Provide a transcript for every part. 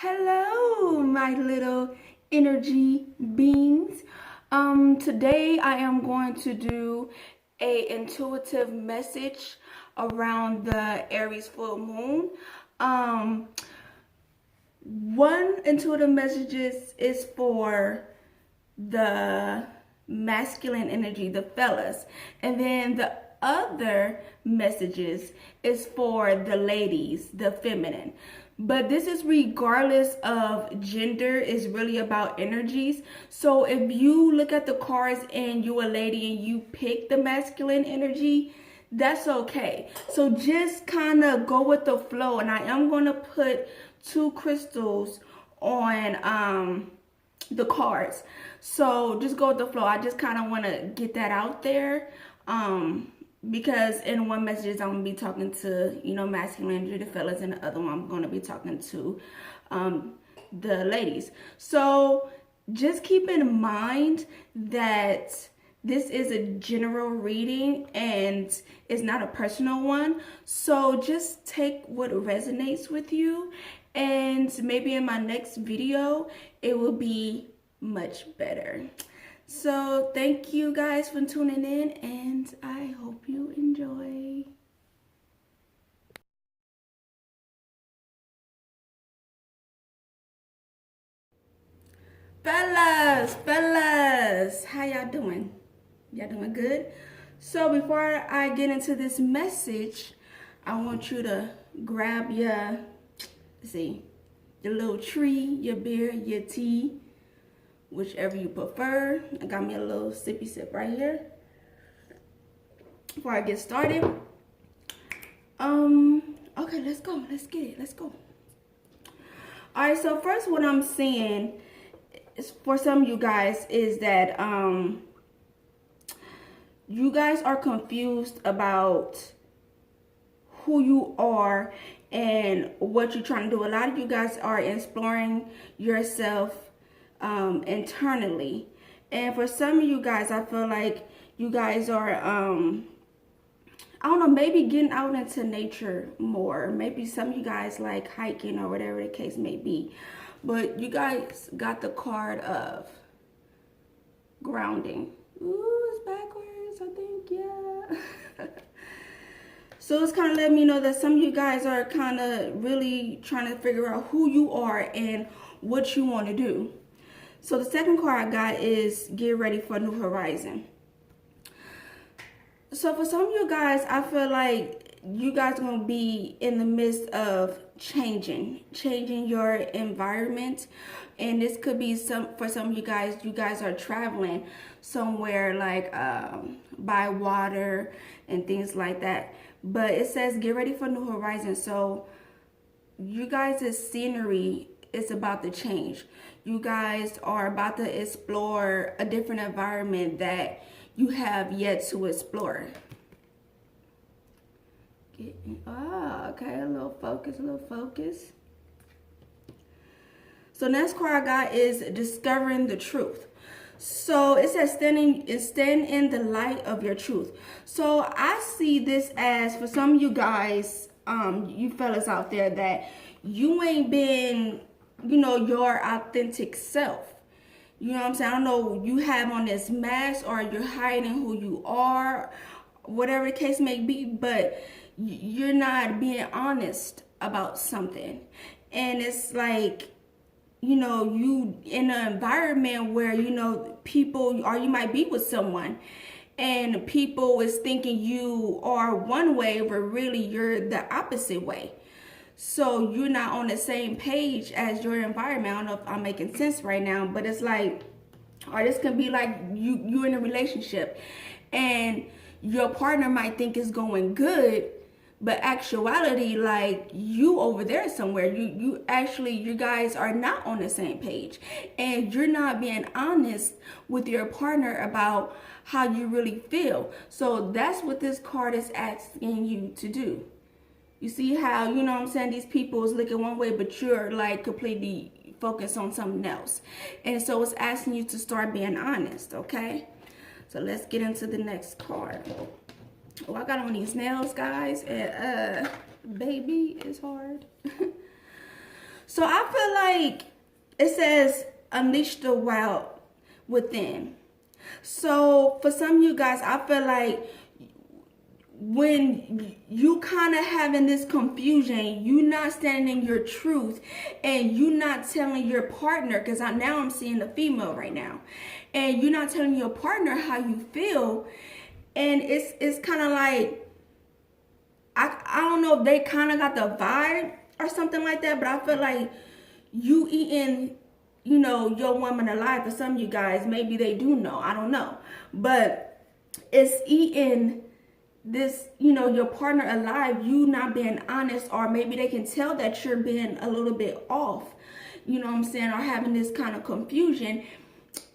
Hello, my little energy beings. Today I am going to do a intuitive message around the Aries full moon. One intuitive message is for the masculine energy, the fellas, and then the other messages is for the ladies, the feminine. But this is regardless of gender, is really about energies. So if you look at the cards and you're a lady and you pick the masculine energy, that's okay. So just kind of go with the flow. And I am going to put two crystals on the cards, so just go with the flow. I just kind of want to get that out there, because in one message I'm gonna be talking to masculine energy, the fellas, and the other one I'm gonna be talking to the ladies. So just keep in mind that this is a general reading and it's not a personal one. So just take what resonates with you, and maybe in my next video it will be much better. So thank you guys for tuning in, and I hope you enjoy. Fellas, how y'all doing? Y'all doing good? So before I get into this message, I want you to grab your little tree, your beer, your tea, whichever you prefer. I got me a little sippy sip right here before I get started. Okay, let's go. Let's get it. Let's go. All right, so first what I'm seeing is, for some of you guys, is that you guys are confused about who you are and what you're trying to do. A lot of you guys are exploring yourself internally, and for some of you guys, I feel like you guys are I don't know, maybe getting out into nature more. Maybe some of you guys like hiking or whatever the case may be, but you guys got the card of grounding. Ooh, it's backwards, I think. Yeah. So it's kind of letting me know that some of you guys are kind of really trying to figure out who you are and what you want to do. So the second card I got is get ready for a new horizon. So for some of you guys, I feel like you guys are going to be in the midst of changing your environment. And this could be for some of you guys are traveling somewhere like by water and things like that. But it says get ready for new horizons. So you guys' scenery is about to change. You guys are about to explore a different environment that you have yet to explore. Okay, a little focus. So next card I got is discovering the truth. So it says stand in the light of your truth. So I see this as, for some of you guys, you fellas out there, that you ain't been, your authentic self. You know what I'm saying? I don't know, you have on this mask or you're hiding who you are, whatever the case may be, but you're not being honest about something. And it's like, you in an environment where, people, or you might be with someone and people is thinking you are one way, but really you're the opposite way. So you're not on the same page as your environment. I don't know if I'm making sense right now, but it's like, or this can be like you're in a relationship and your partner might think it's going good, but actuality, like, you over there somewhere, you guys are not on the same page, and you're not being honest with your partner about how you really feel. So that's what this card is asking you to do. You see how, these people is looking one way, but you're like completely focused on something else. And so it's asking you to start being honest, okay? So let's get into the next card. Oh, I got on these nails, guys, and baby, it's hard. So I feel like it says unleash the wild within. So for some of you guys, I feel like when you kind of having this confusion, you not standing in your truth, and you not telling your partner, because now I'm seeing the female right now, and you're not telling your partner how you feel, and it's kind of like, I don't know if they kind of got the vibe or something like that, but I feel like you eating, you know, your woman alive. For some of you guys, maybe they do know, I don't know, but it's eating this, you know, your partner alive, you not being honest, or maybe they can tell that you're being a little bit off, you know what I'm saying, or having this kind of confusion.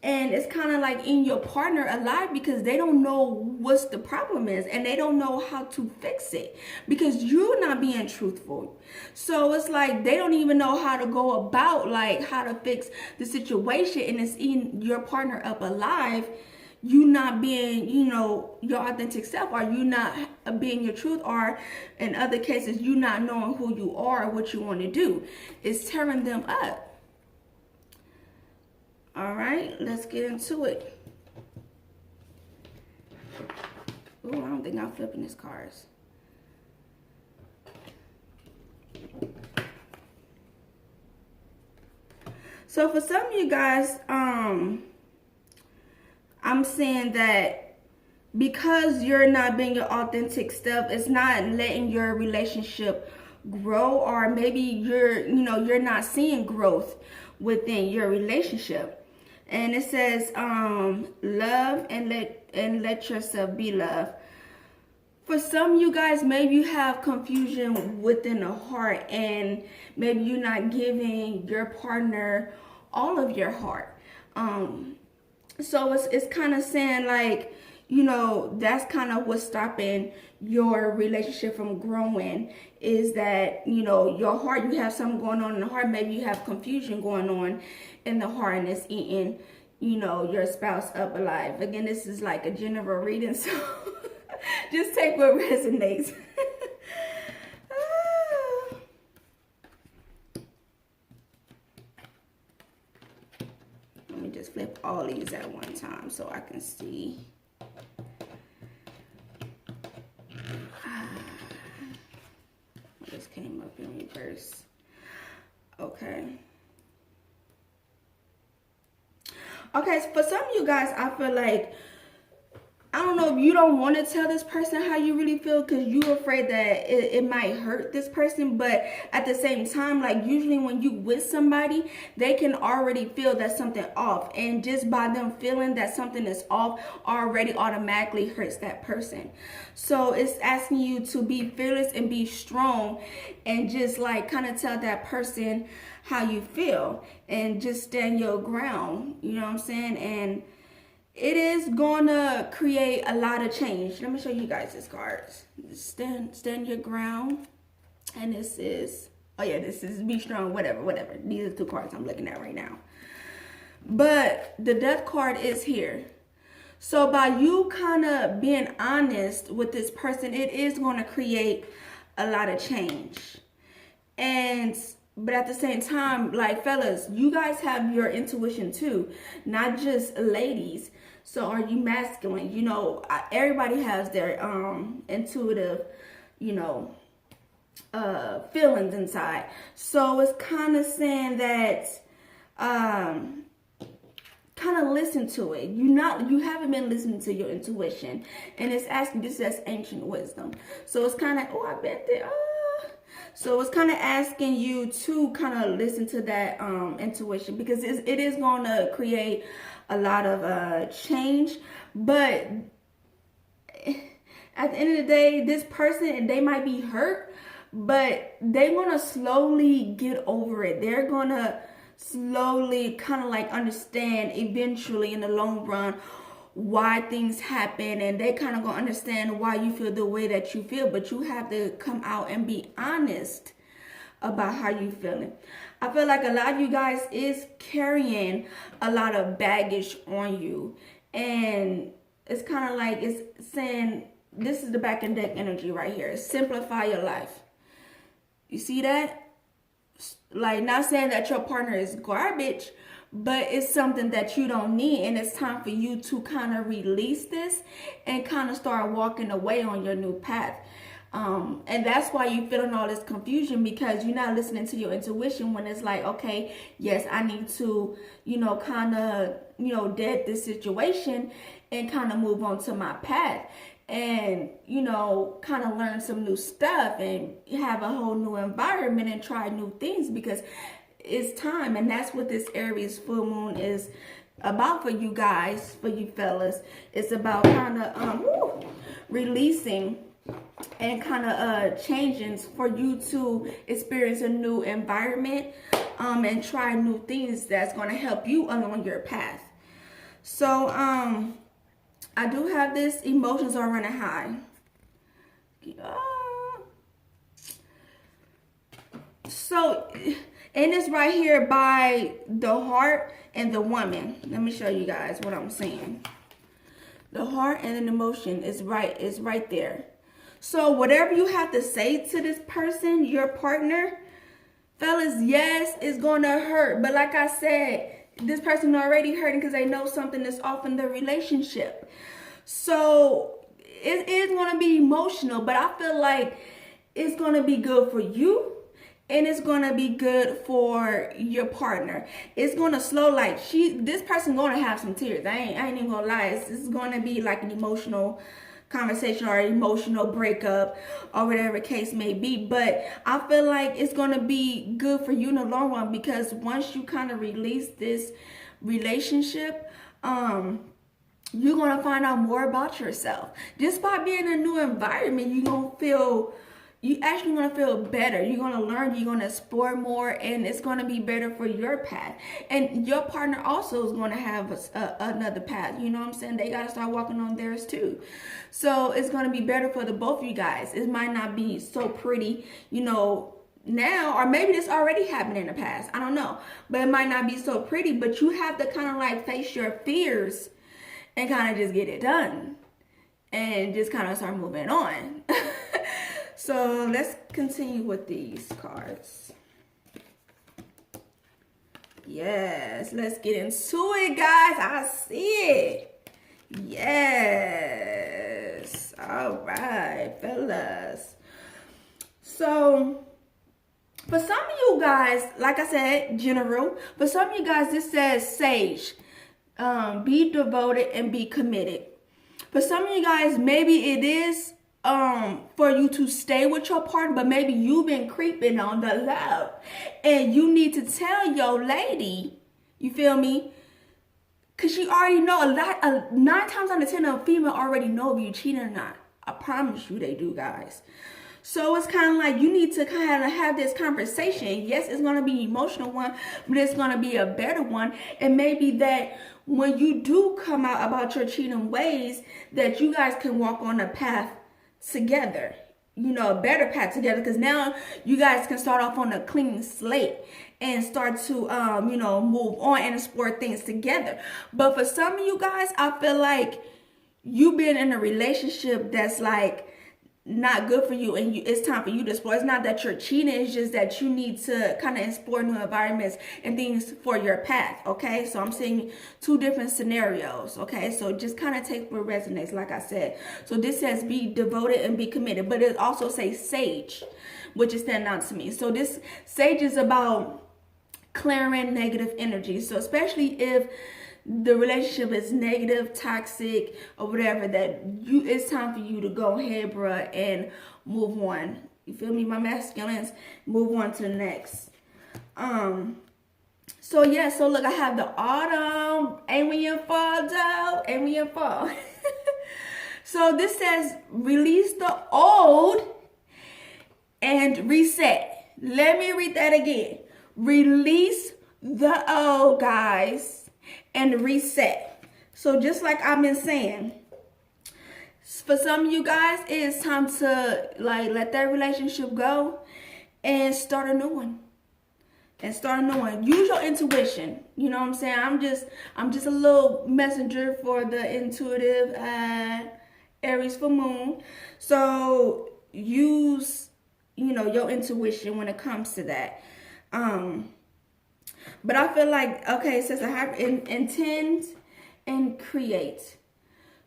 And it's kind of like in your partner alive, because they don't know what's the problem is, and they don't know how to fix it because you're not being truthful. So it's like they don't even know how to go about, like, how to fix the situation, and it's eating your partner up alive. You not being, you know, your authentic self, or you not being your truth, or in other cases, you not knowing who you are, what you want to do. It's tearing them up. All right, let's get into it. Oh, I don't think I'm flipping these cards. So for some of you guys, I'm saying that because you're not being your authentic self, it's not letting your relationship grow, or maybe you're not seeing growth within your relationship. And it says, love and let yourself be loved. For some of you guys, maybe you have confusion within the heart, and maybe you're not giving your partner all of your heart. So it's kind of saying, like, you know, that's kind of what's stopping your relationship from growing, is that, you know, your heart, you have something going on in the heart. Maybe you have confusion going on in the heart, and it's eating, you know, your spouse up alive. Again, this is like a general reading, so just take what resonates. Let me just flip all these at one time so I can see. This came up in reverse. Okay. Okay, so for some of you guys, I feel like, I don't know if you don't want to tell this person how you really feel because you're afraid that it might hurt this person. But at the same time, like, usually when you with somebody, they can already feel that something off. And just by them feeling that something is off already automatically hurts that person. So it's asking you to be fearless and be strong, and just like kind of tell that person how you feel, and just stand your ground. You know what I'm saying? And it is gonna create a lot of change. Let me show you guys this cards. Stand your ground. And this is, oh yeah, this is be strong, whatever. These are the two cards I'm looking at right now. But the death card is here. So by you kind of being honest with this person, it is going to create a lot of change. But at the same time, like, fellas, you guys have your intuition too, not just ladies. So are you masculine? You know, everybody has their intuitive, you know, feelings inside. So it's kind of saying that kind of listen to it. You haven't been listening to your intuition, and it's asking, this is ancient wisdom. So it's kind of, oh, I've been there. So it's kind of asking you to kind of listen to that intuition, because it is going to create a lot of change. But at the end of the day, this person, they might be hurt, but they're going to slowly get over it. They're going to slowly kind of like understand eventually in the long run why things happen, and they kind of gonna understand why you feel the way that you feel. But you have to come out and be honest about how you feeling. I feel like a lot of you guys is carrying a lot of baggage on you, and it's kind of like it's saying, this is the back and deck energy right here. Simplify your life. You see that? Like, not saying that your partner is garbage, but it's something that you don't need, and it's time for you to kind of release this and kind of start walking away on your new path. And that's why you're feeling all this confusion, because you're not listening to your intuition when it's like, okay, yes, I need to, kind of, dead this situation and kind of move on to my path. And, kind of learn some new stuff and have a whole new environment and try new things, because it's time. And that's what this Aries full moon is about for you guys, for you fellas. It's about kind of releasing and kind of changing for you to experience a new environment and try new things that's going to help you along your path. So I do have this, emotions are running high. So, and it's right here by the heart and the woman. Let me show you guys what I'm saying. The heart and an emotion is right there. So whatever you have to say to this person, your partner, fellas, yes, it's going to hurt. But like I said, this person already hurting because they know something is off in their relationship. So it is going to be emotional, but I feel like it's going to be good for you. And it's going to be good for your partner. It's going to slow, like, this person going to have some tears. I ain't even going to lie. This is going to be like an emotional conversation or an emotional breakup or whatever case may be. But I feel like it's going to be good for you in the long run, because once you kind of release this relationship, you're going to find out more about yourself. Just by being in a new environment, you're actually going to feel better. You're going to learn, you're going to explore more, and it's going to be better for your path. And your partner also is going to have another path. You know what I'm saying? They got to start walking on theirs too. So it's going to be better for the both of you guys. It might not be so pretty, now, or maybe this already happened in the past. I don't know. But it might not be so pretty, but you have to kind of like face your fears and kind of just get it done. And just kind of start moving on. So let's continue with these cards. Yes, let's get into it, guys. I see it. Yes. All right, fellas. So for some of you guys, like I said, general. For some of you guys, this says sage. Be devoted and be committed. For some of you guys, maybe it is for you to stay with your partner, but maybe you've been creeping on the love, and you need to tell your lady, you feel me? Because she already know 9 times out of 10 a female already know if you cheating or not. I promise you they do, guys. So it's kind of like you need to kind of have this conversation. Yes, it's going to be an emotional one, but it's going to be a better one. And maybe that when you do come out about your cheating ways, that you guys can walk on a path together, a better path together, because now you guys can start off on a clean slate and start to move on and explore things together. But for some of you guys, I feel like you've been in a relationship that's like not good for you, and it's time for you to explore. It's not that you're cheating, it's just that you need to kind of explore new environments and things for your path. Okay, so I'm seeing 2 different scenarios. Okay, so just kind of take what resonates, like I said. So this says be devoted and be committed, but it also says sage, which is standing out to me. So this sage is about clearing negative energy. So especially if the relationship is negative, toxic, or whatever, it's time for you to go ahead, bruh, and move on. You feel me? My masculines, move on to the next. So yeah, so look, I have the autumn. Ain't we in fall, though? Ain't we in fall? So this says release the old and reset. Let me read that again. Release the old, guys, and reset. So just like I've been saying, for some of you guys, it's time to like let that relationship go and start a new one. Use your intuition. You know what I'm saying? I'm just a little messenger for the intuitive Aries full moon. So use your intuition when it comes to that. But I feel like, okay, it says I have intend and create.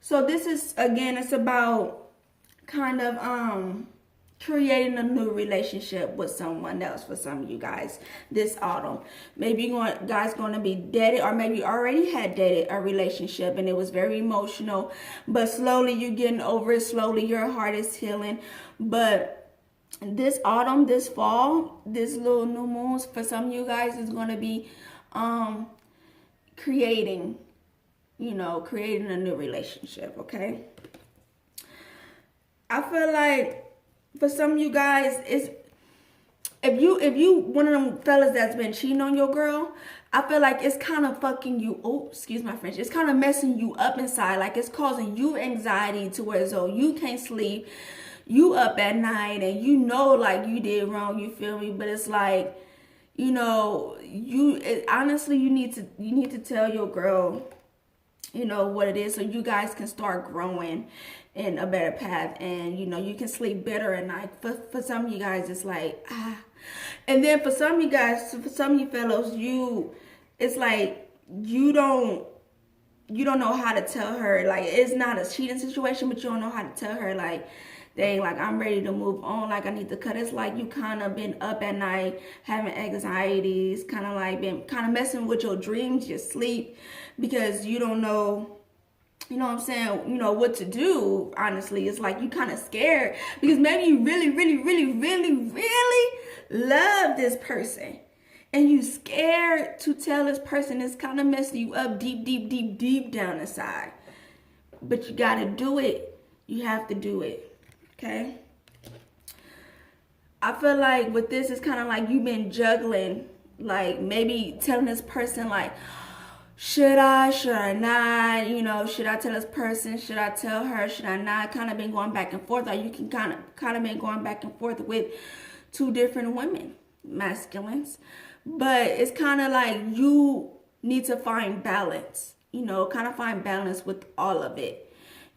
So this is, again, it's about kind of creating a new relationship with someone else for some of you guys this autumn. Maybe you guys going to be dated, or maybe you already had dated a relationship and it was very emotional, but slowly you're getting over it. Slowly your heart is healing. But this autumn, this fall, this little new moons for some of you guys is going to be creating a new relationship. Okay, I feel like for some of you guys, it's if you one of them fellas that's been cheating on your girl, I feel like it's kind of fucking you. Oh, excuse my French. It's kind of messing you up inside. Like it's causing you anxiety to where so you can't sleep. You up at night and like you did wrong. You feel me? But it's like, honestly, you need to tell your girl, what it is, so you guys can start growing in a better path, and you can sleep better at night. For some of you guys, it's like and then for some of you guys, for some of you fellows, it's like you don't know how to tell her, like it's not a cheating situation, but you don't know how to tell her, like, dang, like I'm ready to move on, like I need to cut. It's like you kind of been up at night having anxieties, kind of like been kind of messing with your dreams, your sleep, because you don't know, what I'm saying, what to do. Honestly, it's like you kind of scared because maybe you really, really, really, really, really love this person, and you scared to tell this person. It's kind of messing you up deep, deep, deep, deep down inside. But you gotta do it. You have to do it. Okay, I feel like with this, it's kind of like you've been juggling, like maybe telling this person, like, should I not, should I tell this person, should I tell her, should I not, kind of been going back and forth. Or you can kind of been going back and forth with two different women, masculines. But it's kind of like you need to find balance, kind of find balance with all of it.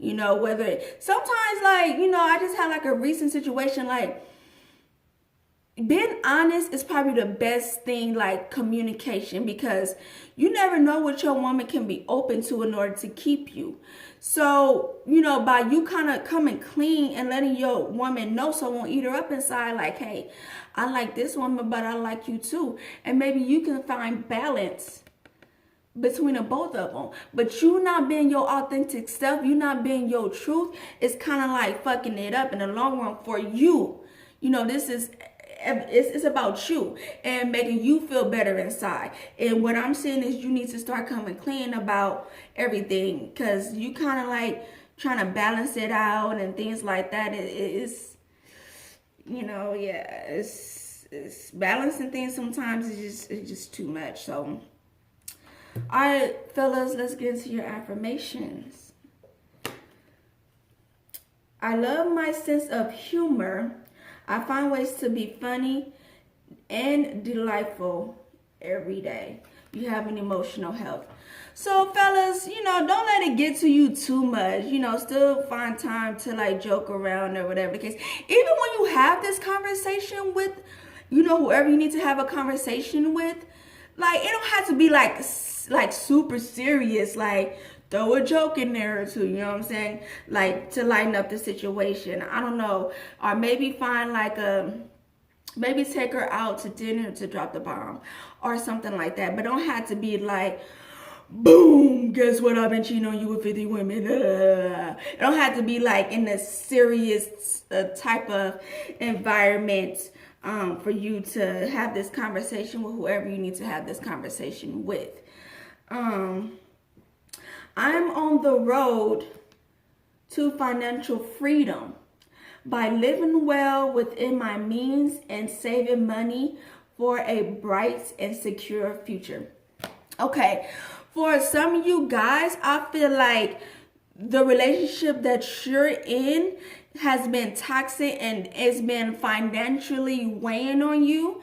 Whether sometimes, like, I just had like a recent situation, like being honest is probably the best thing, like communication, because you never know what your woman can be open to in order to keep you. So, by you kind of coming clean and letting your woman know, so it won't eat her up inside, like, hey, I like this woman, but I like you too. And maybe you can find balance between the both of them, but you not being your authentic self, you not being your truth, it's kind of like fucking it up in the long run for you. This is it's about you and making you feel better inside. And what I'm saying is you need to start coming clean about everything, because you kind of like trying to balance it out and things like that. It's it's balancing things sometimes it's just too much. So all right, fellas, let's get into your affirmations. I love my sense of humor. I find ways to be funny and delightful every day. You have an emotional health. So, fellas, don't let it get to you too much. Still find time to like joke around or whatever the case. Even when you have this conversation with, whoever you need to have a conversation with, like it don't have to be like super serious, like throw a joke in there or two, you know what I'm saying? Like to lighten up the situation. I don't know. Or maybe find like maybe take her out to dinner to drop the bomb or something like that. But don't have to be like, boom, guess what? I've been cheating on you with 50 women. It don't have to be like in a serious type of environment for you to have this conversation with whoever you need to have this conversation with. I'm on the road to financial freedom by living well within my means and saving money for a bright and secure future. Okay, for some of you guys, I feel like the relationship that you're in has been toxic and it's been financially weighing on you.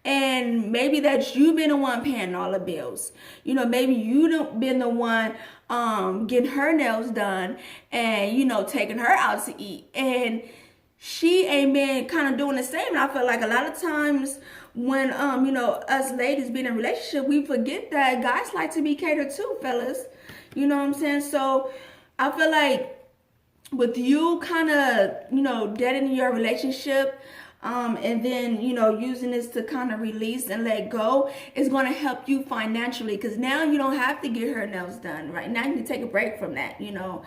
And maybe that you've been the one paying all the bills. Maybe you've been the one getting her nails done and, taking her out to eat. And she ain't been kind of doing the same. And I feel like a lot of times when you know, us ladies being in a relationship, we forget that guys like to be catered to, fellas. You know what I'm saying? So I feel like with you kind of, you know, deadening your relationship, and then, you know, using this to kind of release and let go, is going to help you financially, because now you don't have to get her nails done. Right now you can take a break from that, you know.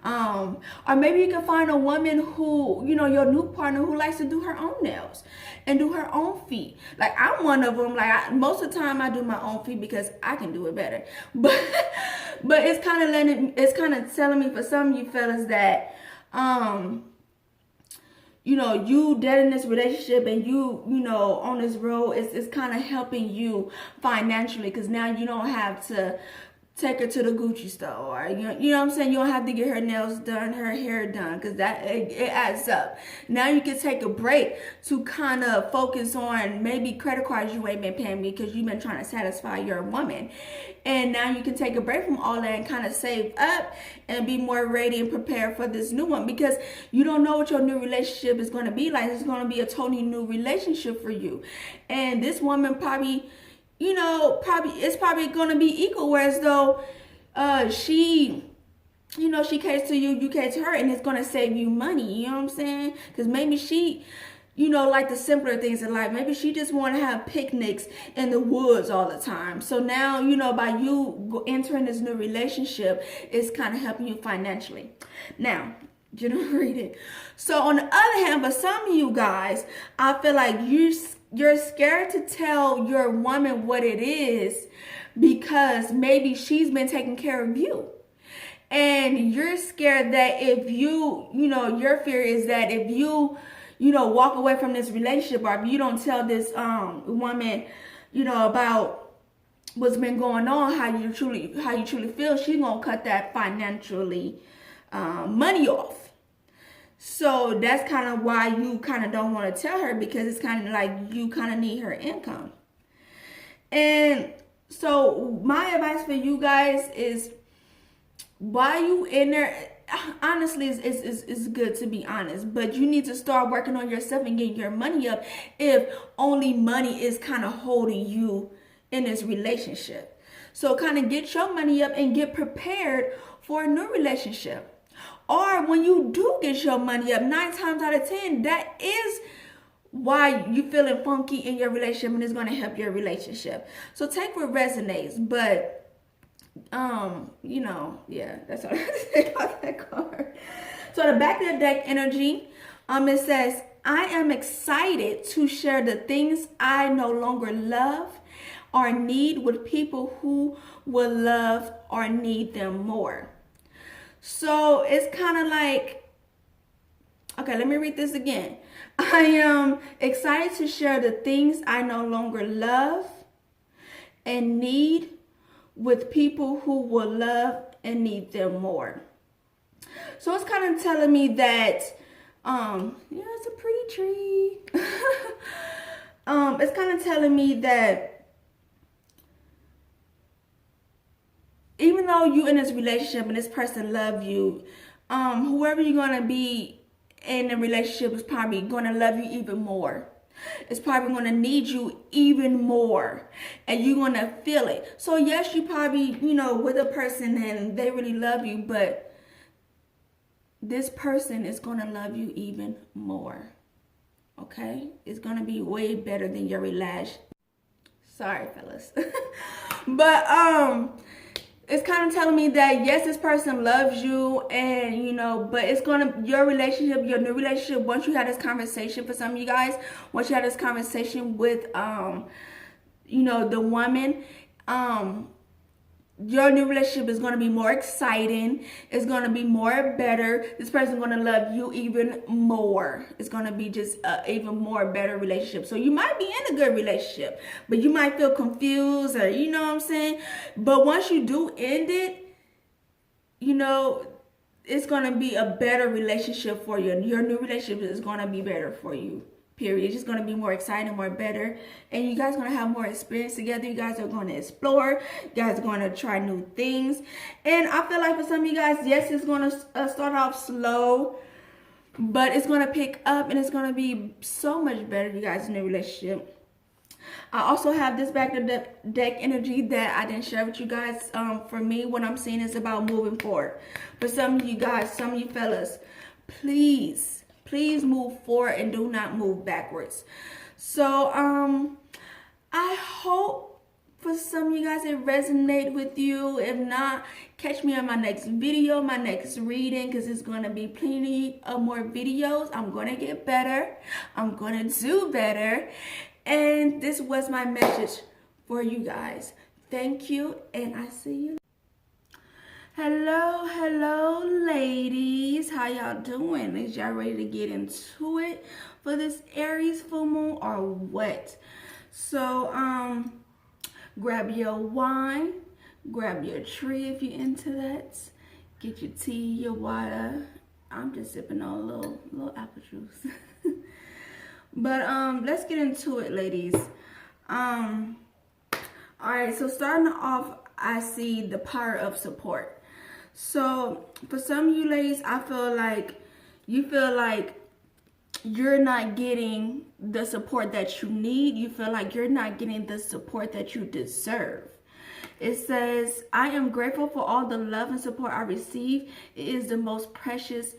Or maybe you can find a woman who, you know, your new partner, who likes to do her own nails and do her own feet. Like, I'm one of them. Like, most of the time I do my own feet because I can do it better. But it's kind of telling me, for some of you fellas, that you know, you dead in this relationship, and you know, on this road, it's kind of helping you financially, because now you don't have to take her to the Gucci store, or you know what I'm saying, you don't have to get her nails done, her hair done, because that it adds up. Now you can take a break to kind of focus on maybe credit cards you ain't been paying because you've been trying to satisfy your woman, and now you can take a break from all that and kind of save up and be more ready and prepared for this new one, because you don't know what your new relationship is going to be like. It's going to be a totally new relationship for you, and this woman probably, you know, it's probably going to be equal, whereas though she, you know, she caters to you, you cater to her, and it's going to save you money, you know what I'm saying? Because maybe she, you know, like the simpler things in life. Maybe she just want to have picnics in the woods all the time. So now, you know, by you entering this new relationship, it's kind of helping you financially. Now, general reading. So on the other hand, for some of you guys, I feel like you're scared to tell your woman what it is, because maybe she's been taking care of you. And you're scared that if you know, your fear is that if you know, walk away from this relationship, or if you don't tell this woman, you know, about what's been going on, how you truly feel, she's gonna cut that financially money off. So that's kind of why you kind of don't want to tell her, because it's kind of like you kind of need her income. And so my advice for you guys is, while you in there, honestly, it's good to be honest, but you need to start working on yourself and getting your money up, if only money is kind of holding you in this relationship. So kind of get your money up and get prepared for a new relationship. Or when you do get your money up, 9 times out of 10, that is why you feeling funky in your relationship, and it's going to help your relationship. So take what resonates. But you know, yeah, that's all I have to say about that card. So the back of the deck energy, it says, I am excited to share the things I no longer love or need with people who will love or need them more. So it's kind of like, okay, let me read this again. I am excited to share the things I no longer love and need with people who will love and need them more. So it's kind of telling me that, yeah, it's a pretty tree. It's kind of telling me that even though you in this relationship and this person love you, whoever you're going to be in a relationship is probably going to love you even more. It's probably going to need you even more, and you're going to feel it. So yes, you probably, you know, with a person and they really love you, but this person is going to love you even more. Okay? It's going to be way better than your relationship. Sorry, fellas. But it's kind of telling me that yes, this person loves you, and you know, but it's gonna, your relationship, your new relationship, once you have this conversation, for some of you guys, once you have this conversation with you know, the woman, your new relationship is going to be more exciting. It's going to be more better. This person is going to love you even more. It's going to be just even more better relationship. So you might be in a good relationship, but you might feel confused, or you know what I'm saying? But once you do end it, you know, it's going to be a better relationship for you. Your new relationship is going to be better for you. Period. It's just going to be more exciting, more better. And you guys are going to have more experience together. You guys are going to explore. You guys are going to try new things. And I feel like for some of you guys, yes, it's going to start off slow, but it's going to pick up, and it's going to be so much better, you guys, in a relationship. I also have this back of the deck energy that I didn't share with you guys. For me, what I'm seeing is about moving forward. For some of you guys, some of you fellas, please move forward and do not move backwards. So, I hope for some of you guys it resonated with you. If not, catch me on my next video, my next reading, because it's going to be plenty of more videos. I'm going to get better. I'm going to do better. And this was my message for you guys. Thank you, and I see you. Hello, ladies. How y'all doing? Is y'all ready to get into it for this Aries full moon or what? So, grab your wine, grab your tree if you're into that. Get your tea, your water. I'm just sipping on a little apple juice. But let's get into it, ladies. All right, so starting off, I see the power of support. So for some of you ladies, I feel like you feel like you're not getting the support that you need. You feel like you're not getting the support that you deserve. It says, I am grateful for all the love and support I receive. It is the most precious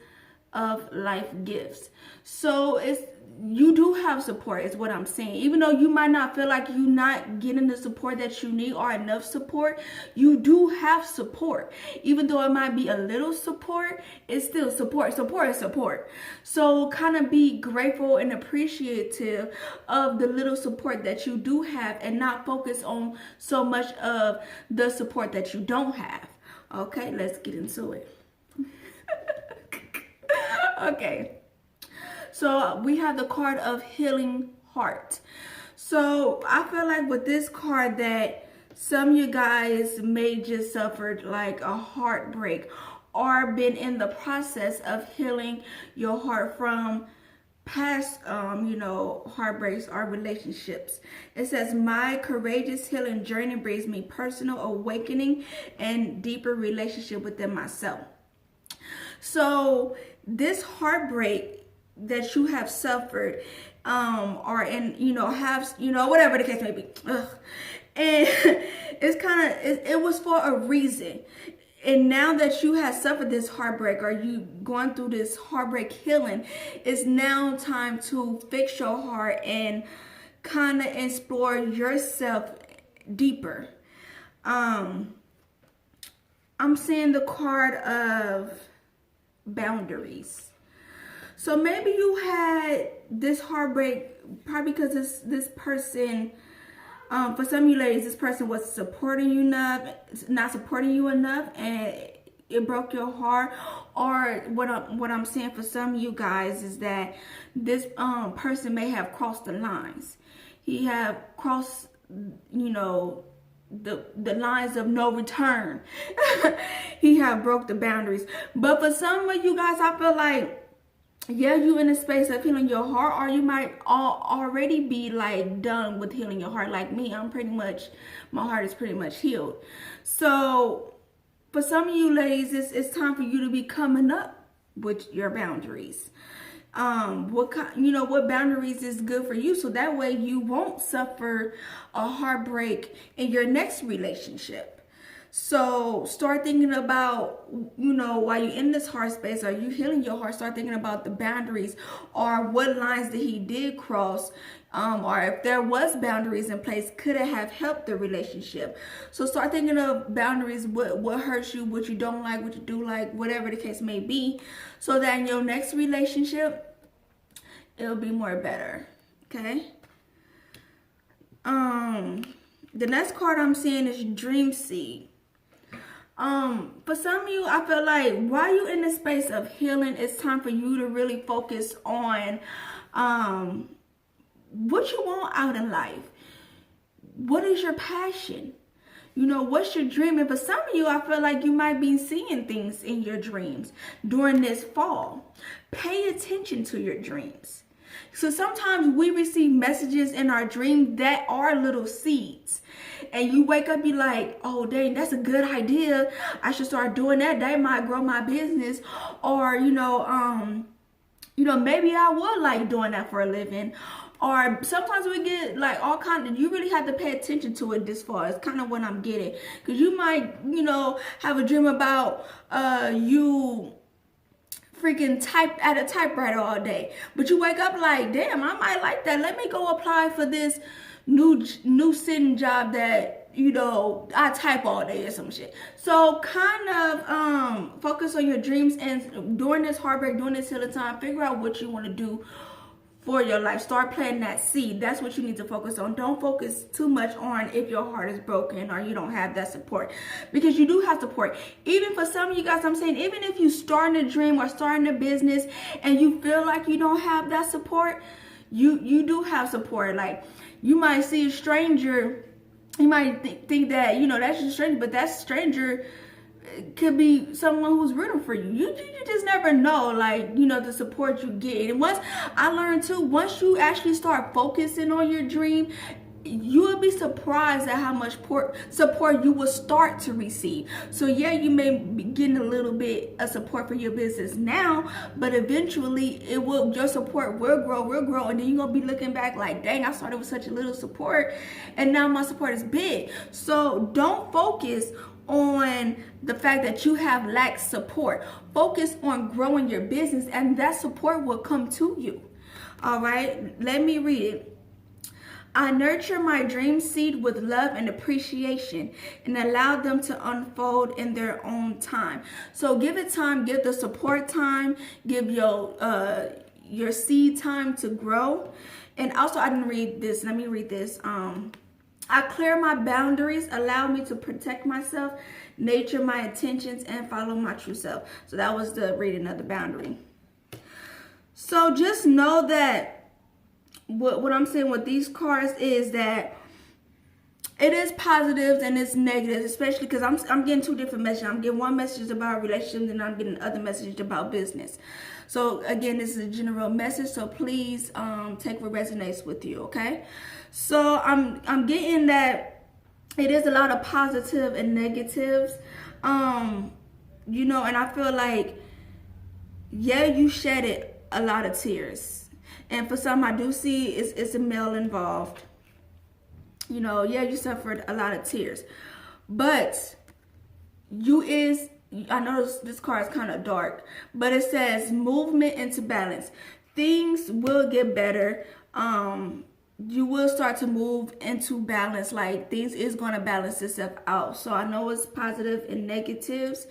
of life gifts. So you do have support is what I'm saying. Even though you might not feel like you're not getting the support that you need or enough support, you do have support. Even though it might be a little support, it's still support. Support is support. So kind of be grateful and appreciative of the little support that you do have and not focus on so much of the support that you don't have. Okay, let's get into it. Okay. So we have the card of healing heart. So I feel like with this card that some of you guys may just suffered like a heartbreak or been in the process of healing your heart from past, heartbreaks or relationships. It says, my courageous healing journey brings me personal awakening and deeper relationship within myself. So this heartbreak that you have suffered, or in, whatever the case may be. Ugh. And it was for a reason. And now that you have suffered this heartbreak or you going through this heartbreak healing, it's now time to fix your heart and kind of explore yourself deeper. I'm seeing the card of boundaries. So maybe you had this heartbreak probably because this person, for some of you ladies, this person was supporting you enough, not supporting you enough, and it broke your heart. Or what I'm saying for some of you guys is that this person may have crossed the lines. He have crossed, the lines of no return. He have broke the boundaries. But for some of you guys, I feel like, yeah, you in a space of healing your heart, or you might already be like done with healing your heart. Like me, my heart is pretty much healed. So for some of you ladies, it's time for you to be coming up with your boundaries. What boundaries is good for you, so that way you won't suffer a heartbreak in your next relationship. So start thinking about, while you're in this heart space, are you healing your heart? Start thinking about the boundaries or what lines that he did cross, or if there was boundaries in place, could it have helped the relationship? So start thinking of boundaries, what hurts you, what you don't like, what you do like, whatever the case may be, so that in your next relationship, it'll be more better, okay? The next card I'm seeing is Dream Seed. For some of you, I feel like while you're in the space of healing, it's time for you to really focus on what you want out in life. What is your passion? What's your dream? And for some of you, I feel like you might be seeing things in your dreams during this fall. Pay attention to your dreams. So sometimes we receive messages in our dreams that are little seeds. And you wake up, you're like, oh, dang, that's a good idea. I should start doing that. That might grow my business. Or, maybe I would like doing that for a living. or sometimes we get like all kind of, you really have to pay attention to it this far. It's kind of what I'm getting. Because you might, you know, have a dream about you freaking type at a typewriter all day, but you wake up like, damn, I might like that. Let me go apply for this new sitting job that, you know, I type all day or some shit. So kind of focus on your dreams, and during this heartbreak, during this healing time, figure out what you want to do for your life. Start planting that seed. That's what you need to focus on. Don't focus too much on if your heart is broken or you don't have that support, because you do have support. Even for some of you guys, I'm saying, even if you starting a dream or starting a business and you feel like you don't have that support, you do have support. Like, you might see a stranger, you might think that, you know, that's your stranger, but that stranger could be someone who's rooting for you. You just never know, like, you know, the support you get. And once I learned too, once you actually start focusing on your dream, you will be surprised at how much support you will start to receive. So yeah, you may be getting a little bit of support for your business now, but eventually your support will grow, and then you're gonna be looking back like, dang, I started with such a little support and now my support is big. So don't focus on the fact that you have lacked support. Focus on growing your business, and that support will come to you. All right, let me read it. I nurture my dream seed with love and appreciation and allow them to unfold in their own time. So give it time, give the support time, give your seed time to grow. And also, I didn't read this. Let me read this. I clear my boundaries, allow me to protect myself, nurture my intentions, and follow my true self. So that was the reading of the boundary. So just know that what I'm saying with these cards is that it is positives and it's negatives, especially because I'm getting two different messages. I'm getting one message about relationships and I'm getting other message about business. So again, this is a general message, so please take what resonates with you, okay? So I'm getting that it is a lot of positive and negatives, you know, and I feel like, yeah, you shedded a lot of tears. And for some, I do see it's a male involved. You know, yeah, you suffered a lot of tears. But I know this card is kind of dark, but it says movement into balance. Things will get better. You will start to move into balance. Like, things is going to balance itself out. So I know it's positive and negatives.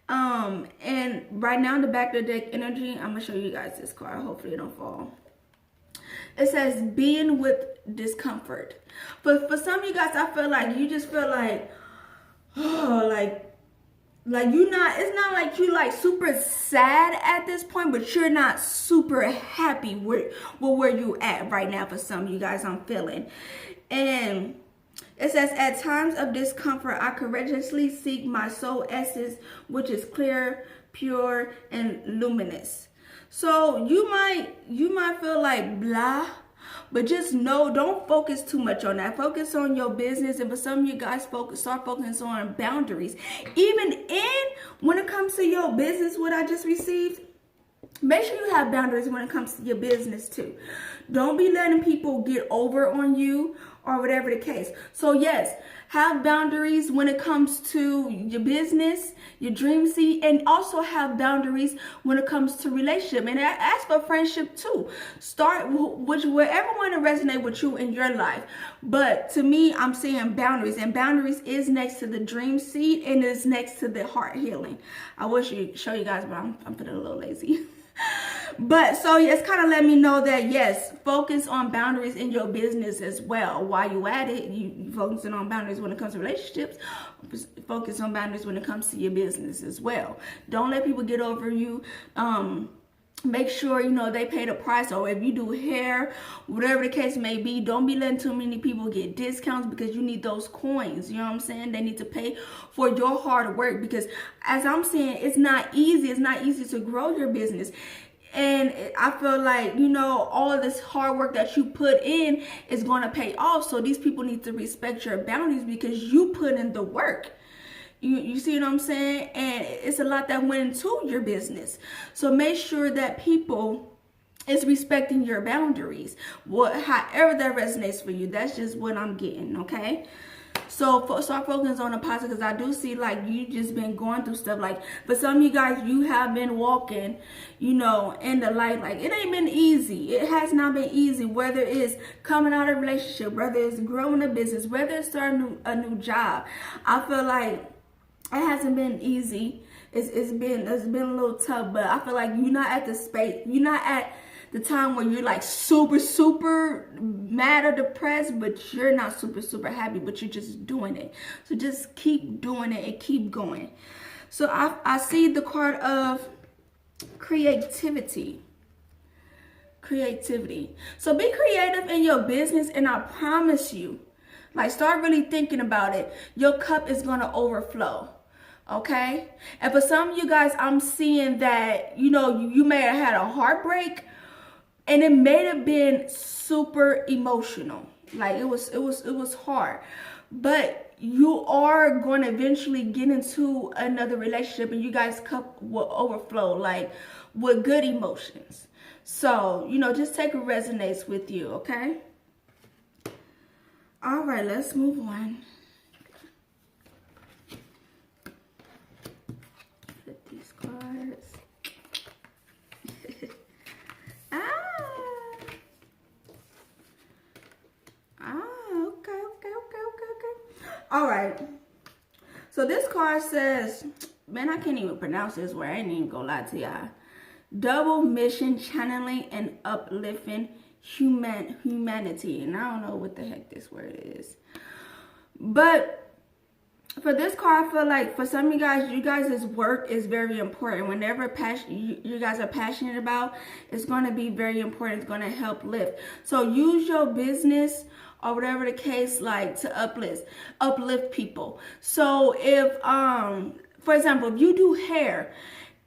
And right now in the back of the deck energy, I'm going to show you guys this card. Hopefully it don't fall. It says being with discomfort. But for some of you guys, I feel like you just feel like, oh, like you're not, it's not like you like super sad at this point, but you're not super happy with where you at right now. For some of you guys, I'm feeling. And it says, at times of discomfort, I courageously seek my soul essence, which is clear, pure, and luminous. So you might feel like blah, but just know, don't focus too much on that. Focus on your business. And for some of you guys, start focusing on boundaries. Even when it comes to your business, what I just received, make sure you have boundaries when it comes to your business too. Don't be letting people get over on you or whatever the case. So yes, have boundaries when it comes to your business, your dream seed, and also have boundaries when it comes to relationship. And ask for friendship too. Start wherever want to resonate with you in your life. But to me, I'm saying boundaries, and boundaries is next to the dream seed and is next to the heart healing. I wish I show you guys, but I'm feeling a little lazy. But so it's kind of let me know that yes, focus on boundaries in your business as well. While you at it, you focusing on boundaries when it comes to relationships. Focus on boundaries when it comes to your business as well. Don't let people get over you. Make sure, you know, they pay the price, or if you do hair, whatever the case may be, don't be letting too many people get discounts, because you need those coins. You know what I'm saying? They need to pay for your hard work, because as I'm saying, it's not easy. It's not easy to grow your business. And I feel like, you know, all of this hard work that you put in is going to pay off. So these people need to respect your boundaries because you put in the work. You see what I'm saying? And it's a lot that went into your business. So make sure that people It's respecting your boundaries. However that resonates for you, that's just what I'm getting, okay? So start focusing on the positive, because I do see like you just been going through stuff. Like for some of you guys, you have been walking, you know, in the light. Like it ain't been easy. It has not been easy, whether it's coming out of a relationship, whether it's growing a business, whether it's starting a new job. I feel like it hasn't been easy. It's been a little tough, but I feel like you're not at the space. You're not at the time where you're like super mad or depressed, but you're not super happy, but you're just doing it. So just keep doing it and keep going. So I see the card of creativity. So be creative in your business, and I promise you, like, start really thinking about it. Your cup is going to overflow. Okay? And for some of you guys, I'm seeing that, you know, you may have had a heartbreak, and it may have been super emotional. Like it was hard. But you are going to eventually get into another relationship, and you guys' cup will overflow, like with good emotions. So, you know, just take what resonates with you, okay? All right, let's move on. Flip these cards. Okay. All right. So this card says, man, I can't even pronounce this word. I ain't even gonna lie to y'all. Double mission, channeling and uplifting humanity. And I don't know what the heck this word is. But for this card, I feel like for some of you guys' work is very important. Whenever you guys are passionate about, it's going to be very important. It's going to help lift. So use your business or whatever the case, like, to uplift people. So if, for example, if you do hair,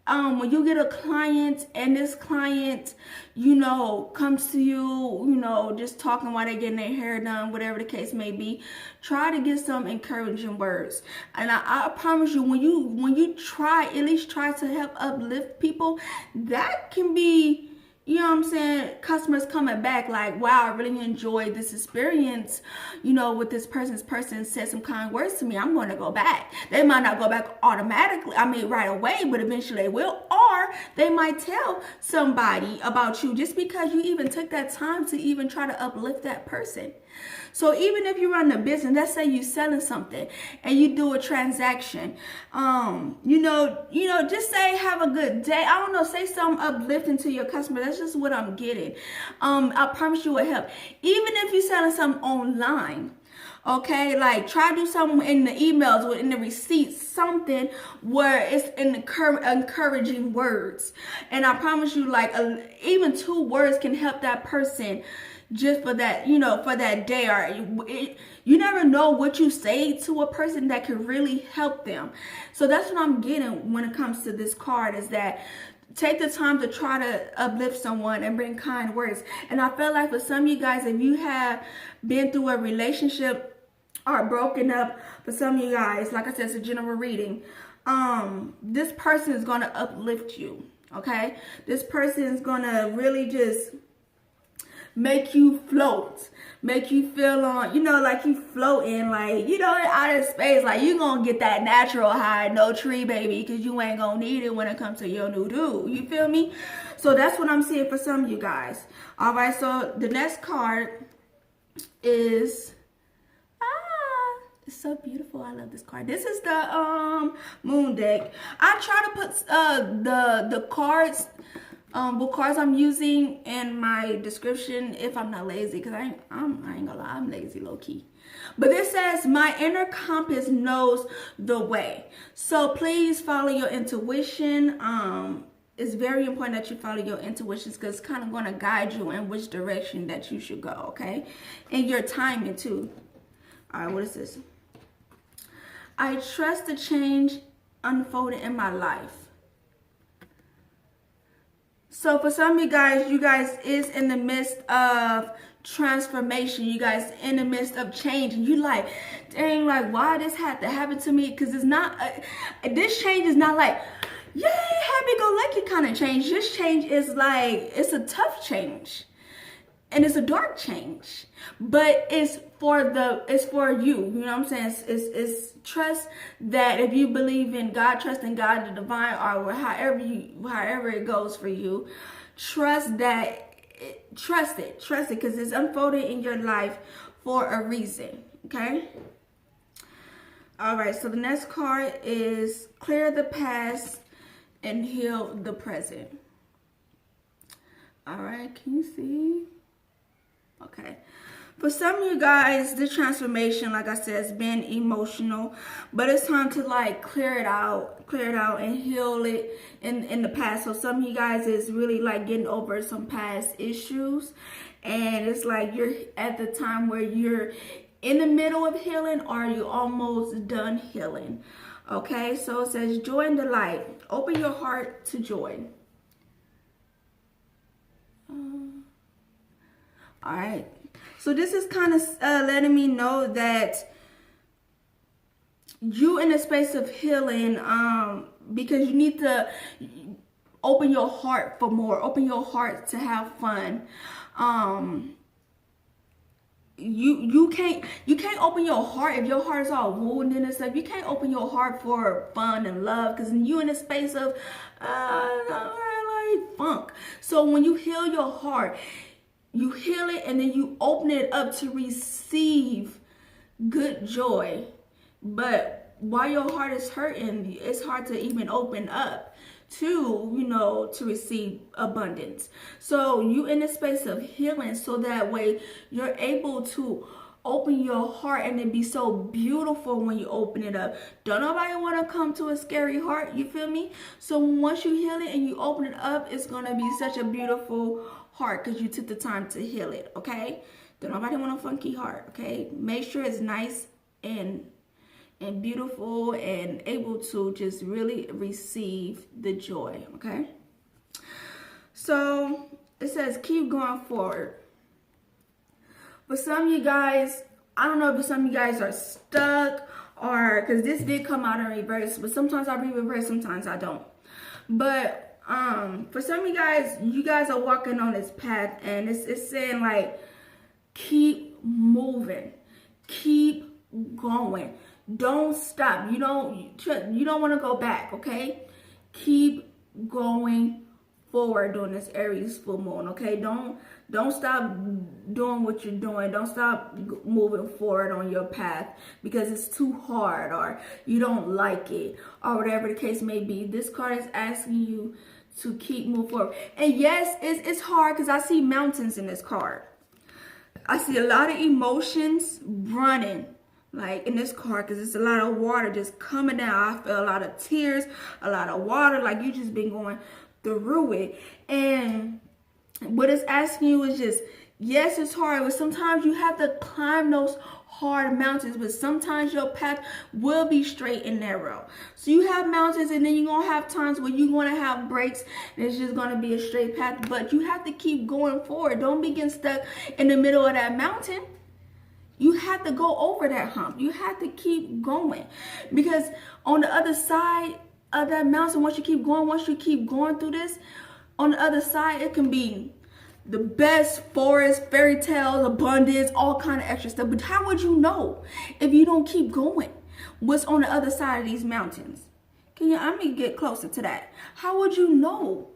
when you get a client and this client, you know, comes to you, you know, just talking while they're getting their hair done, whatever the case may be, try to get some encouraging words. And I promise you, when you at least try to help uplift people, that can be, you know what I'm saying, customers coming back like, wow, I really enjoyed this experience, you know, with this person said some kind words to me. I'm going to go back. They might not go back automatically, right away, but eventually they will. Or they might tell somebody about you just because you even took that time to even try to uplift that person. So even if you run a business, let's say you're selling something and you do a transaction, you know, just say, have a good day. I don't know, say something uplifting to your customer. That's just what I'm getting. I promise you it will help. Even if you're selling something online, okay, like try to do something in the emails or in the receipts, something where it's encouraging words. And I promise you, like, even 2 words can help that person just for that, you know, for that day. Or you never know what you say to a person that could really help them. So that's what I'm getting when it comes to this card, is that take the time to try to uplift someone and bring kind words. And I feel like for some of you guys, if you have been through a relationship or broken up, for some of you guys, like I said, it's a general reading, this person is going to uplift you, okay? This person is going to really just make you float, make you feel on, you know, like you floating, like, you know, in outer space. Like, you gonna get that natural high, no tree, baby, because you ain't gonna need it when it comes to your new dude. You feel me? So that's what I'm seeing for some of you guys. All right, so the next card is, it's so beautiful. I love this card. This is the moon deck. I try to put the cards, what cards I'm using in my description if I'm not lazy, because I ain't gonna lie, I'm lazy low-key. But this says, my inner compass knows the way. So please follow your intuition. It's very important that you follow your intuitions, because it's kind of going to guide you in which direction that you should go, okay? And your timing too. All right, what is this? I trust the change unfolding in my life. So for some of you guys is in the midst of transformation. You guys in the midst of change, and you like, dang, like, why this had to happen to me? Because it's not, this change is not like, Yay, happy-go-lucky kind of change. This change is like, it's a tough change. And it's a dark change. But it's for you. You know what I'm saying? It's trust that if you believe in God, trust in God, the divine, or however it goes for you, trust it, because it's unfolded in your life for a reason. Okay? All right, so the next card is clear the past and heal the present. All right, can you see? Okay. For some of you guys, this transformation, like I said, has been emotional, but it's time to like clear it out and heal it in the past. So some of you guys is really like getting over some past issues, and it's like you're at the time where you're in the middle of healing, or you almost done healing. Okay, so it says joy and delight. Open your heart to joy. All right, so this is kind of letting me know that you in a space of healing, because you need to open your heart for more. Open your heart to have fun. You can't open your heart if your heart is all wounded and stuff. You can't open your heart for fun and love, because you in a space of like funk. So when you heal your heart, you heal it and then you open it up to receive good joy. But while your heart is hurting, it's hard to even open up to, you know, to receive abundance. So you in a space of healing, so that way you're able to open your heart, and it be so beautiful when you open it up. Don't nobody want to come to a scary heart, you feel me? So once you heal it and you open it up, it's going to be such a beautiful heart, because you took the time to heal it. Okay, don't nobody want a funky heart. Okay, make sure it's nice and beautiful and able to just really receive the joy. Okay, so it says keep going forward. For some of you guys, I don't know if some of you guys are stuck, or because this did come out in reverse, but sometimes I read reverse, sometimes I don't. But for some of you guys are walking on this path, and it's saying like keep moving, keep going, don't stop. You don't want to go back. Okay, keep going forward during this Aries full moon. Okay, don't stop doing what you're doing. Don't stop moving forward on your path because it's too hard, or you don't like it, or whatever the case may be. This card is asking you to keep moving forward. And yes, it's hard, because I see mountains in this card. I see a lot of emotions running like in this card, because it's a lot of water just coming down. I feel a lot of tears, a lot of water, like you just been going through it. And what it's asking you is just, yes, it's hard, but sometimes you have to climb those hard mountains, but sometimes your path will be straight and narrow. So you have mountains, and then you're going to have times where you're going to have breaks, and it's just going to be a straight path, but you have to keep going forward. Don't be getting stuck in the middle of that mountain. You have to go over that hump. You have to keep going, because on the other side of that mountain, once you keep going through this, on the other side, it can be the best forest, fairy tales, abundance, all kind of extra stuff. But how would you know if you don't keep going what's on the other side of these mountains? I'm gonna get closer to that. How would you know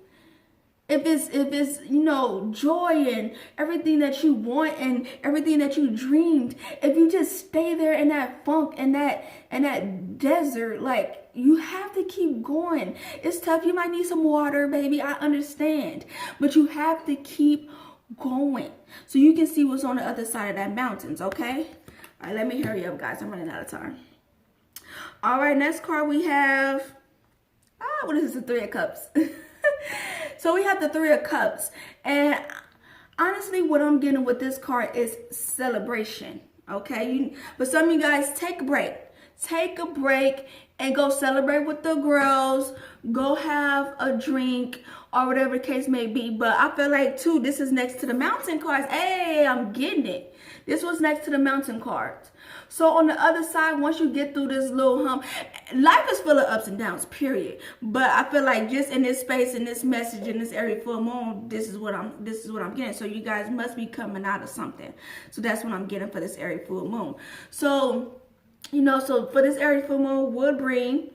if it's you know, joy and everything that you want and everything that you dreamed? If you just stay there in that funk and that desert, like, you have to keep going. It's tough. You might need some water, baby. I understand. But you have to keep going so you can see what's on the other side of that mountains, okay? All right, let me hurry up, guys. I'm running out of time. All right, next card we have, what is this? The Three of Cups. So we have the Three of Cups. And honestly, what I'm getting with this card is celebration, okay? But some of you guys, take a break. Take a break and go celebrate with the girls. Go have a drink or whatever the case may be. But I feel like, too, this is next to the mountain cards. Hey, I'm getting it. This was next to the mountain cards. So on the other side, once you get through this little hump, life is full of ups and downs, period. But I feel like just in this space, in this message, in this area full moon, this is what I'm getting. So you guys must be coming out of something. So that's what I'm getting for this area full moon. So, so for this area full moon would bring,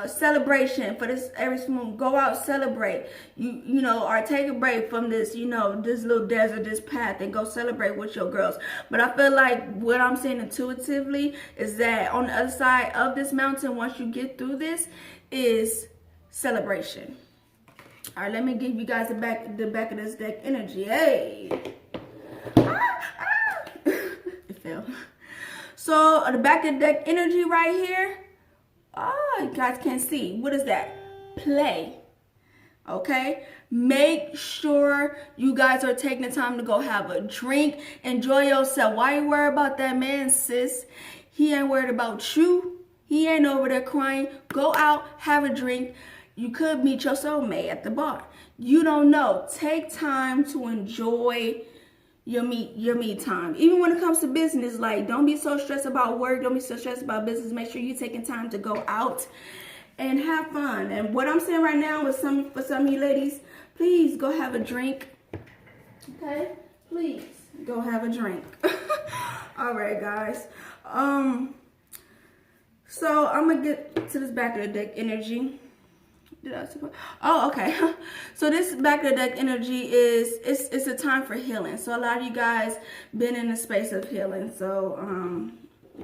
celebration for this Aries moon. Go out, celebrate, or take a break from this, this little desert, this path, and go celebrate with your girls. But I feel like what I'm saying intuitively is that on the other side of this mountain, once you get through this, is celebration. All right, let me give you guys the back of this deck energy. Hey, it fell. So the back of the deck energy right here. Oh, you guys can't see. What is that? Play. Okay? Make sure you guys are taking the time to go have a drink. Enjoy yourself. Why you worried about that man, sis? He ain't worried about you. He ain't over there crying. Go out, have a drink. You could meet your soulmate at the bar. You don't know. Take time to enjoy your me time. Even when it comes to business, like, don't be so stressed about work, don't be so stressed about business. Make sure you're taking time to go out and have fun. And what I'm saying right now is for some of you ladies, please go have a drink. Okay? Please go have a drink. All right, guys. So I'm gonna get to this back of the deck energy. Oh, okay. So this back of the deck energy is it's a time for healing. So a lot of you guys been in the space of healing. So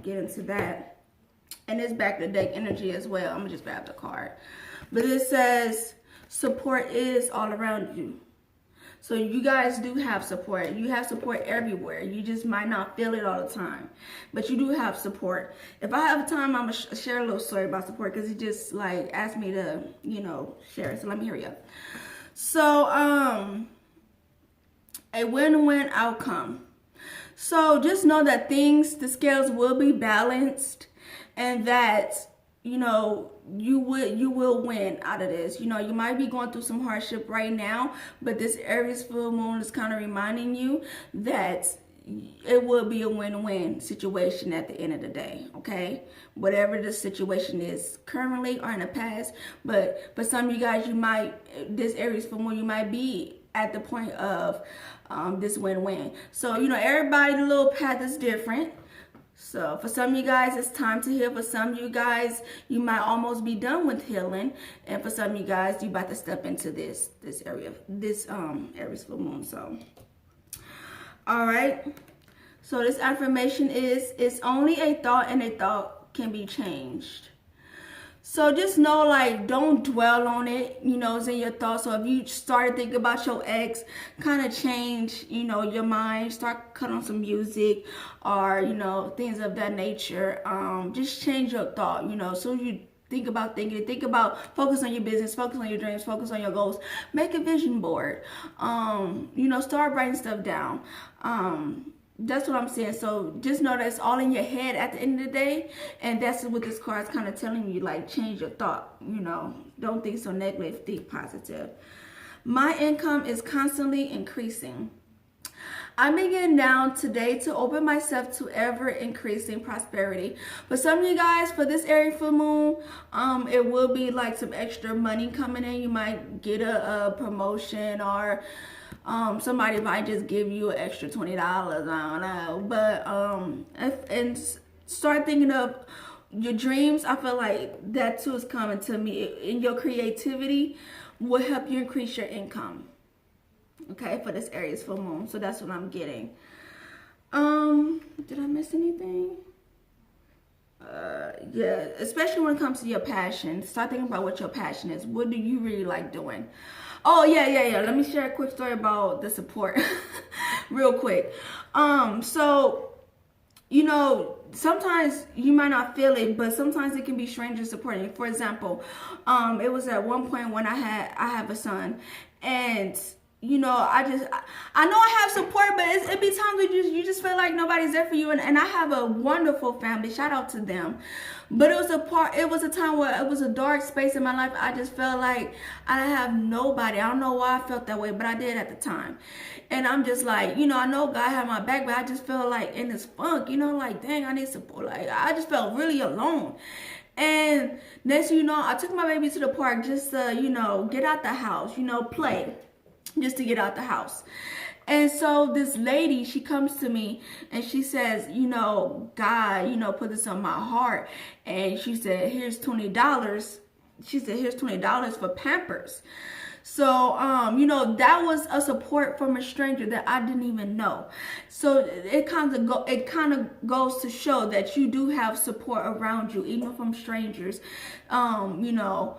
get into that. And this back of the deck energy as well. I'm gonna just grab the card. But it says support is all around you. So you guys do have support. You have support everywhere. You just might not feel it all the time. But you do have support. If I have time, I'm going to share a little story about support because he just like asked me to, share it. So let me hurry up. So, a win-win outcome. So just know that the scales will be balanced and that, you will win out of this. You might be going through some hardship right now, but this Aries full moon is kind of reminding you that it will be a win-win situation at the end of the day, okay? Whatever the situation is currently or in the past, but for some of you guys, this Aries full moon, you might be at the point of this win-win. So, everybody, the little path is different. So for some of you guys, it's time to heal. For some of you guys, you might almost be done with healing. And for some of you guys, you about to step into this area, this Aries full moon. So, all right. So this affirmation is, it's only a thought and a thought can be changed. So just know, like, don't dwell on it, it's in your thoughts. So if you started thinking about your ex, kind of change, your mind, start cut on some music or, things of that nature. Just change your thought, so you think about focus on your business, focus on your dreams, focus on your goals, make a vision board, start writing stuff down. That's what I'm saying. So just know that it's all in your head at the end of the day. And that's what this card is kind of telling you, like, change your thought, Don't think so negative, think positive. My income is constantly increasing. I begin now today to open myself to ever increasing prosperity. For some of you guys, for this Aries full moon, it will be like some extra money coming in. You might get a promotion or somebody might just give you an extra $20. I don't know. But and start thinking of your dreams. I feel like that too is coming to me. In your creativity will help you increase your income. Okay, for this Aries full moon. So that's what I'm getting. Did I miss anything? Yeah, especially when it comes to your passion. Start thinking about what your passion is. What do you really like doing? Oh, yeah. Let me share a quick story about the support real quick. So, sometimes you might not feel it, but sometimes it can be strangers supporting you. For example, it was at one point when I have a son, and you know, I know I have support, but it be times where you just feel like nobody's there for you, and I have a wonderful family. Shout out to them. But it was a time where it was a dark space in my life. I just felt like I didn't have nobody. I don't know why I felt that way, but I did at the time. And I'm just like, you know, I know God had my back, but I just felt like in this funk, you know, like, dang, I need support. Like, I just felt really alone. And next thing you know, I took my baby to the park just to, you know, get out the house, you know, play, just to get out the house. And so this lady, she comes to me and she says, you know, God, you know, put this on my heart. And she said, here's $20. She said, here's $20 for Pampers. So, you know, that was a support from a stranger that I didn't even know. So it kind of goes to show that you do have support around you, even from strangers, you know,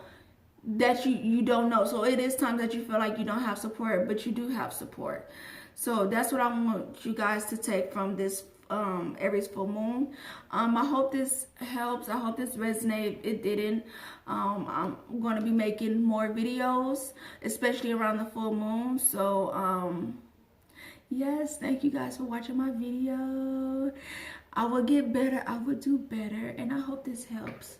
that you don't know. So it is times that you feel like you don't have support, but you do have support. So that's what I want you guys to take from this Aries full moon. I hope this helps. I hope this resonates. It didn't. I'm going to be making more videos, especially around the full moon. So yes, thank you guys for watching my video. I will get better. I will do better, and I hope this helps.